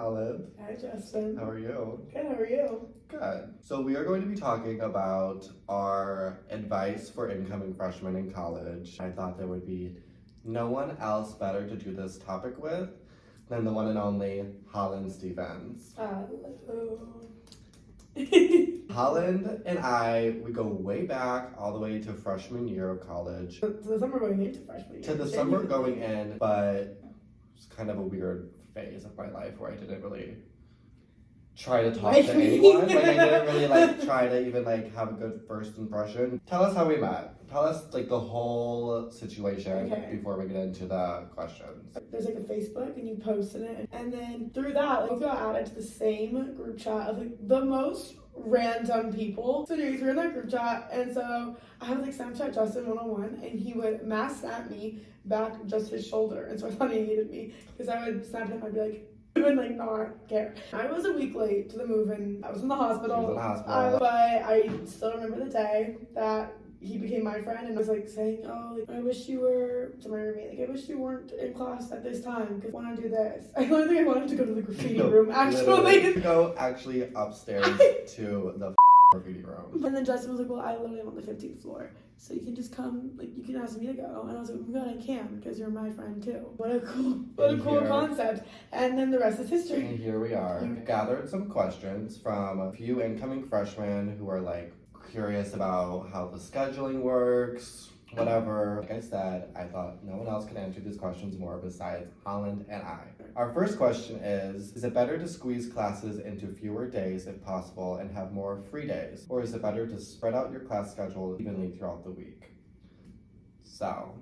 Holland. Hi, Justin. How are you? Good, how are you? Good. So we are going to be talking about our advice for incoming freshmen in college. I thought there would be no one else better to do this topic with than the one and only Holland Stevens. Hello. Holland and I, we go way back all the way to freshman year of college. To the summer going into freshman year. To the summer going in, but it's kind of a weird phase of my life where I didn't really try to talk to anyone. Like I didn't really try to even have a good first impression. Tell us how we met. Tell us the whole situation before we get into the questions. There's a Facebook and you posted it, and then through that we got added to the same group chat of the most random people. So anyways, we're in that group chat, and so I would Snapchat Justin 101, and he would mass snap me back just his shoulder, and so I thought he hated me because I would snap him. I'd be like, I would not care. I was a week late to the move-in. I was in the hospital. But I still remember the day that he became my friend, and I was saying, oh, I wish you were to my roommate. I wish you weren't in class at this time because I want to do this. I literally think I wanted to go to the graffiti room. Actually, go upstairs to the graffiti room. And then Justin was like, well, I literally am on the 15th floor, so you can just come. You can ask me to go. And I was like, oh my god, I can because you're my friend too. What a cool concept. And then the rest is history. And here we are. We gathered some questions from a few incoming freshmen who are curious about how the scheduling works, whatever. Like I said, I thought no one else could answer these questions more besides Holland and I. Our first question is it better to squeeze classes into fewer days if possible and have more free days? Or is it better to spread out your class schedule evenly throughout the week? So,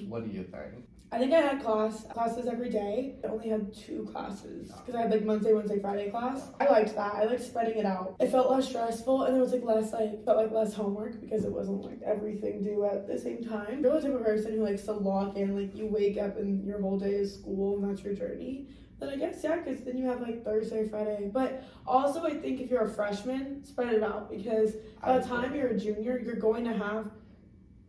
what do you think? I think I had classes every day. I only had 2 classes because I had Monday, Wednesday, Friday class. I liked that. I liked spreading it out. It felt less stressful, and there was less homework because it wasn't everything due at the same time. You're the type of person who likes to lock in, you wake up and your whole day is school and that's your journey. Then I guess, yeah, because then you have Thursday, Friday. But also I think if you're a freshman, spread it out because by the time you're a junior, you're going to have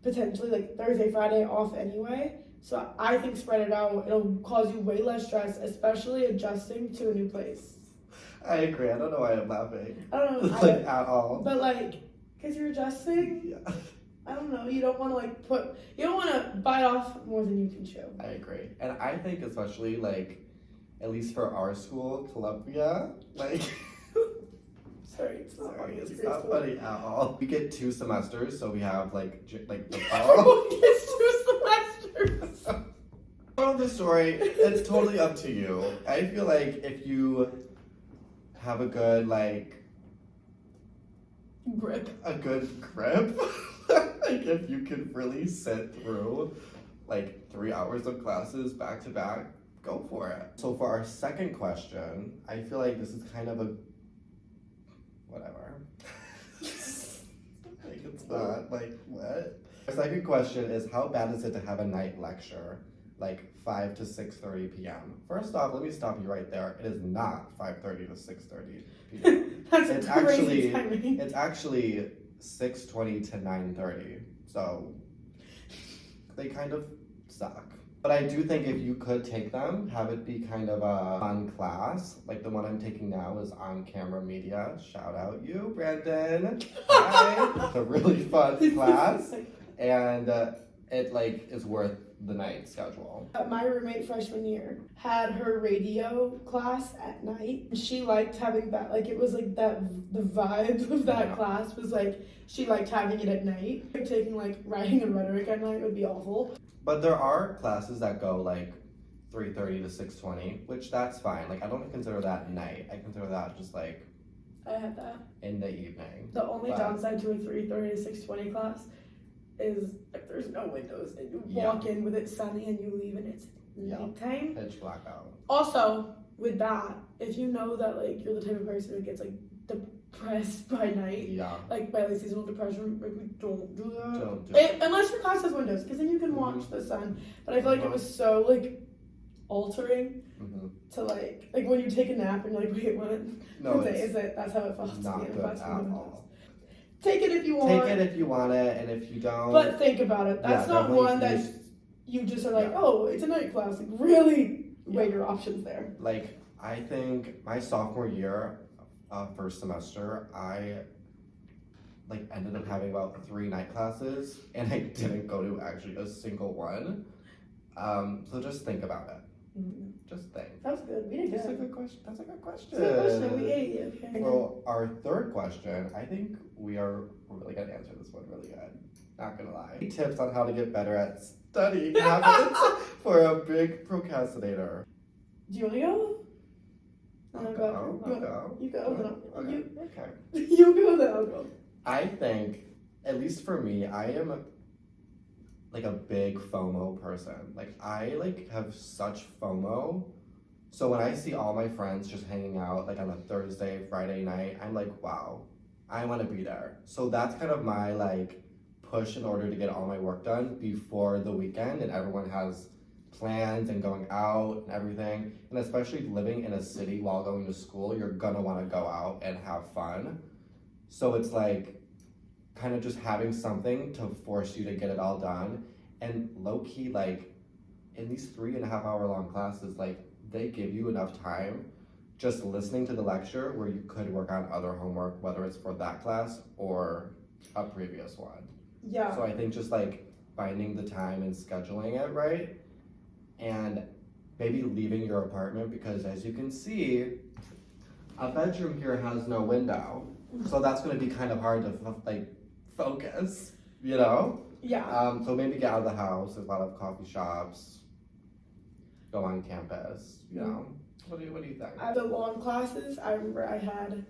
potentially Thursday, Friday off anyway. So I think spread it out. It'll cause you way less stress, especially adjusting to a new place. I agree. I don't know why I'm laughing. I don't know. At all. But because you're adjusting, yeah. I don't know. You don't want to you don't want to bite off more than you can chew. I agree. And I think especially at least for our school, Columbia, Sorry, it's not funny. It's not funny at all. We get 2 semesters, so we have the fall. Everyone gets 2 semesters. Moral of the story, it's totally up to you. I feel if you have a good grip. If you can really sit through 3 hours of classes back to back, go for it. So for our second question, I feel this is kind of a whatever. It's not what? Our second question is how bad is it to have a night lecture 5 to 6:30 p.m. First off, let me stop you right there. It is not 5:30 to 6:30 p.m. It's timing. It's actually 6:20 to 9:30. So they kind of suck. But I do think if you could take them, have it be kind of a fun class. The one I'm taking now is on camera media. Shout out you, Brandon. Hi. It's a really fun class. And it is worth the night schedule. My roommate freshman year had her radio class at night. She liked having that, it was the vibe of that class was she liked having it at night. Taking writing and rhetoric at night would be awful. But there are classes that go 3:30 to 6:20, which that's fine. I don't consider that night. I consider that just I had that in the evening. The only downside to a 3:30 to 6:20 class is if there's no windows and you walk in with it sunny and you leave and it's nighttime. Pitch blackout. Also, with that, if you know that you're the type of person who gets depressed by night, by seasonal depression, don't do that. Don't do it. Unless your class has windows, because then you can watch the sun. But I feel it was so altering to when you take a nap and you're wait, what? No, is it? That's how it felt. Not good at all. Take it if you want. Take it if you want it, and if you don't. But think about it. That's not one that you just are oh, it's a night class. Really weigh your options there. I think my sophomore year, first semester, I like ended up having about 3 night classes, and I didn't go to actually a single one. So just think about it. Mm-hmm. Just think. That was good. We did good. That's a good question. That's a good question. That's a good question. We ate you. Okay. Well, our third question, I think we are really gonna answer this one really good. Not gonna lie. Tips on how to get better at studying habits for a big procrastinator. Do you want to go? I'll I'll go. go. I'll go. You go. Then I'll, Okay. you, Okay. you go. Then I'll go. I think, at least for me, I am like a big FOMO person. Like I like have such FOMO. So when I see all my friends just hanging out like on a Thursday, Friday night, I'm like, wow, I want to be there. So that's kind of my like push in order to get all my work done before the weekend and everyone has plans and going out and everything. And especially living in a city while going to school, you're gonna want to go out and have fun. So it's like kind of just having something to force you to get it all done. And low key, like in these 3.5 hour long classes, like they give you enough time just listening to the lecture where you could work on other homework, whether it's for that class or a previous one. Yeah. So I think just like finding the time and scheduling it right, and maybe leaving your apartment, because as you can see, a bedroom here has no window. So that's going to be kind of hard to like focus, you know? Yeah. So maybe get out of the house. There's a lot of coffee shops. Go on campus, you know? What do you think? The long classes, I remember I had,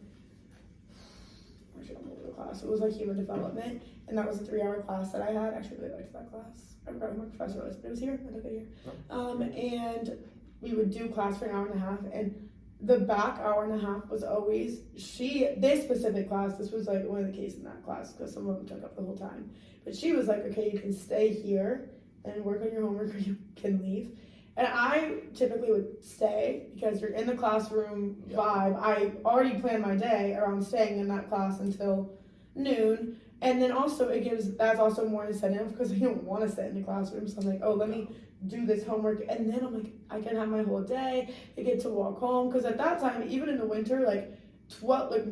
I should remember the class. It was like human development, and that was a 3-hour class that I had. I actually really liked that class. I forgot who my professor was, but it was here. I took it here. And we would do class for an hour and a half, and the back hour and a half was always this specific class. This was like one of the cases in that class because some of them took up the whole time. But she was like, okay, you can stay here and work on your homework, or you can leave. And I typically would stay because you're in the classroom vibe. I already planned my day around staying in that class until noon. And then also that's also more incentive because I don't want to sit in the classroom. So I'm like, oh, let me do this homework. And then I'm like, I can have my whole day. I get to walk home. Because at that time, even in the winter, like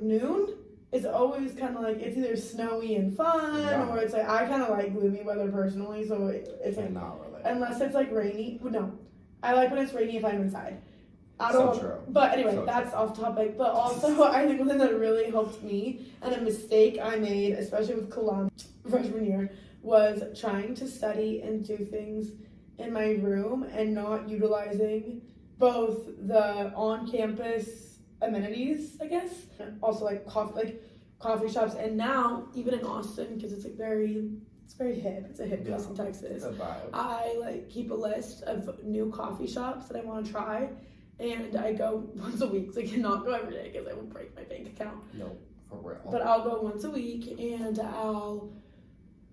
noon is always kind of like, it's either snowy and fun or it's like, I kind of like gloomy weather personally. So it's like, not really. Unless it's like rainy. No. I like when it's rainy if I'm inside. True. But anyway, So that's off topic. But also, I think one that really helped me, and a mistake I made, especially with Columbia freshman year, was trying to study and do things in my room and not utilizing both the on-campus amenities, I guess, and also like coffee shops. And now, even in Austin, because it's like it's very hip. It's a hip place in Texas. I like keep a list of new coffee shops that I want to try, and I go once a week. So I cannot go every day because I will break my bank account. No, for real. But I'll go once a week, and I'll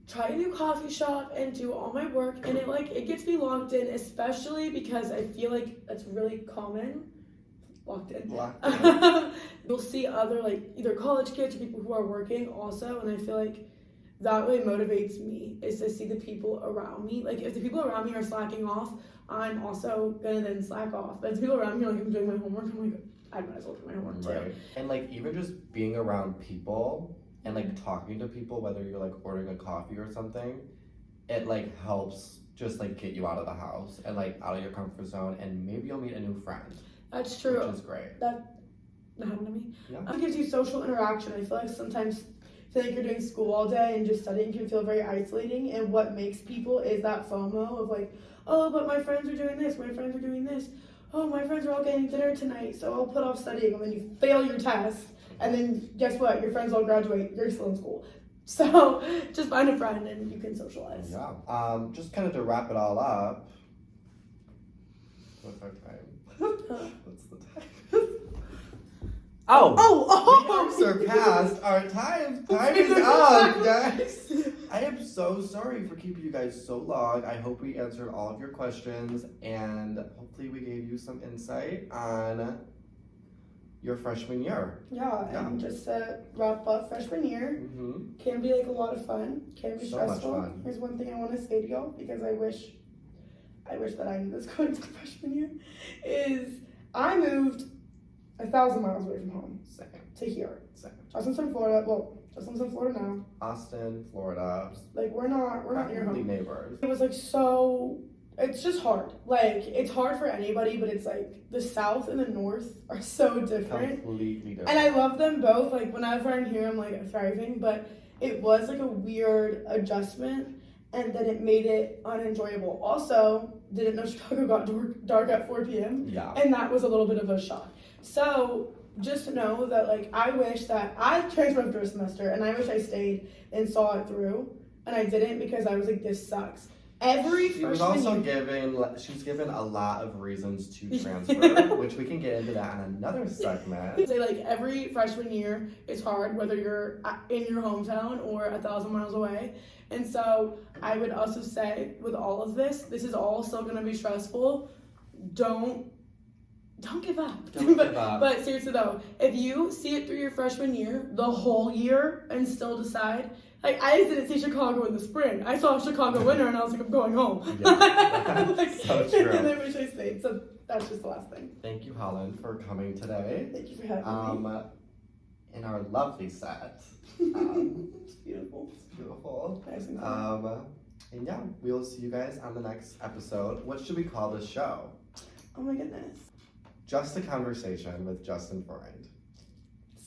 try a new coffee shop and do all my work, and it gets me locked in, especially because I feel like that's really common. Locked in. You'll see other either college kids or people who are working also, and I feel like that way motivates me is to see the people around me. Like if the people around me are slacking off, I'm also gonna then slack off. But if the people around me are like, I'm doing my homework, I'm like, I might as well do my homework too. And even just being around people and talking to people, whether you're ordering a coffee or something, it helps just get you out of the house and out of your comfort zone, and maybe you'll meet a new friend. That's true. Which is great. That happened to me. Yeah. It gives you social interaction. I feel like sometimes you're doing school all day and just studying can feel very isolating, and what makes people is that FOMO of oh, but my friends are doing this, my friends are doing this, oh, my friends are all getting dinner tonight, so I'll put off studying, and then you fail your test, and then guess what, your friends all graduate, you're still in school. So just find a friend and you can socialize. Yeah. Just kind of to wrap it all up, what's our time? What's the time? We have surpassed our time. Time is up, guys. I am so sorry for keeping you guys so long. I hope we answered all of your questions, and hopefully we gave you some insight on your freshman year. Yeah, and just to wrap up, freshman year can be a lot of fun, can be stressful. So much fun. Here's one thing I want to say to y'all, because I wish that I knew this going to freshman year, is I moved 1,000 miles away from home Same. to here. Same. Justin's in Florida. Well, Justin's in Florida now. Austin, Florida. Like we're not near Practically home. neighbors. It was like so. It's just hard. Like it's hard for anybody, but it's like the South and the North are so different. Completely different. And I love them both. Like whenever I'm here, I'm like thriving. But it was like a weird adjustment, and then it made it unenjoyable. Also, didn't know Chicago got dark at 4 p.m. Yeah. And that was a little bit of a shock. So just know that like I wish that I transferred after a semester, and I wish I stayed and saw it through, and I didn't because I was like, this sucks. Every She was freshman also year, she's given a lot of reasons to transfer, which we can get into that in another segment. say like every freshman year is hard, whether you're in your hometown or 1,000 miles away. And so I would also say with all of this is all still gonna be stressful. Don't give up. Don't give up. But seriously though, if you see it through your freshman year, the whole year, and still decide, like I didn't see Chicago in the spring. I saw Chicago winter, and I was like, I'm going home. Yeah, like, so true. And I wish I stayed. So that's just the last thing. Thank you, Helen, for coming today. Thank you for having me. In our lovely set. It's beautiful. It's beautiful. Nice and clean. And yeah, we'll see you guys on the next episode. What should we call this show? Oh my goodness. Just a Conversation with Justin Freund.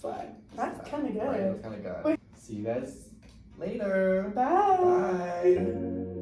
Swag. That's kind of Right, good. that's kind of good. Wait. See you guys later. Bye. Bye.